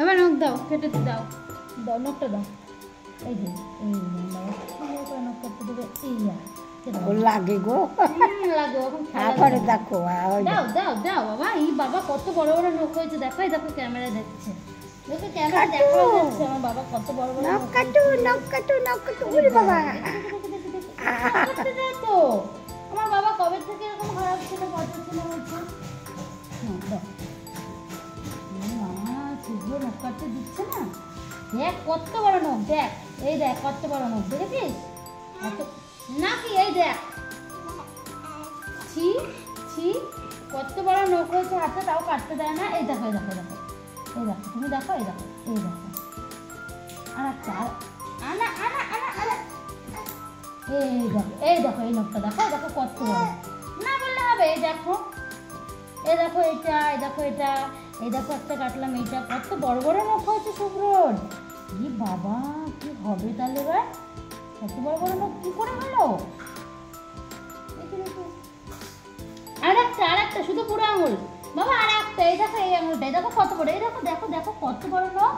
এবার নখ দাও, কেটে দাও, দাও নখটা দাও। এই যে নখ কাটতে দেবে। লাগে গো, লাগে এখন তারপরে দেখো। দাও দাও দাও বাবা। এই বাবা কত বড় বড় নখ হয়েছে দেখো। এই দেখো ক্যামেরা দেখছে, দেখো ক্যামেরা দেখা যাচ্ছে আমার বাবা কত বড় বড় নখ কাটু, নখ কাটু, নখ কাটু। ওরে বাবা, তো আমার বাবা কবে থেকে এরকম খারাপ ছিল, পচা ছিল হচ্ছে। শুভ্র নখ কাটতে দিচ্ছে না। দেখ কত বড় নখ, দেখ এই দেখ কত বড় নখ, দেখেছিস নাকি? এই দেখ, ছি ছি কত বড় নখ হয়েছে হাতে, তাও কাটতে দেয় না। এই দেখো, এই দেখো, দেখো, এই দেখো, তুমি দেখো, এই দেখো, এই দেখো। আর একটা আনা আনা আনা আনা। এই দেখো, এই দেখো, এই নখটা দেখো, দেখো কত বড়। না বললে হবে। এই দেখো, এই দেখো এটা, এই দেখো এটা, এই দেখো একটা কাটলাম, এইটা কত বড় বড় নখ হয়েছে শুভ্রর। কি বাবা, কি হবে তাহলে এবার? কত বড় বড় নখ কি করে হলো? আর একটা শুধু পুরো আঙুল বাবা, আর একটা। এই দেখো এই আঙুলটা, এই দেখো কত বড়। এই দেখো দেখো দেখো কত বড় নখ।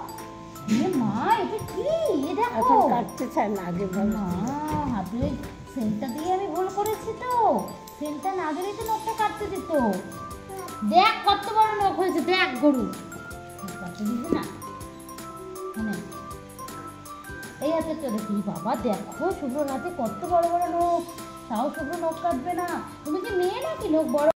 মা এটা কি? এই দেখো কাটতে চায় না আগে বলো। হাতে সেলটা দিয়ে আমি ভুল করেছি তো, সেলটা না দিলেই তো নখটা কাটতে দিত। দেখ কত বড় নখ হয়েছে, দেখ গরু কাটতে দিছে না। এই হাতে তো দেখি বাবা, দেখো শুভ্রর হাতে কত বড় বড় নখ, তাও শুভ্র নখ কাটবে না। তুমি কি মেয়ে নাকি নখ বড়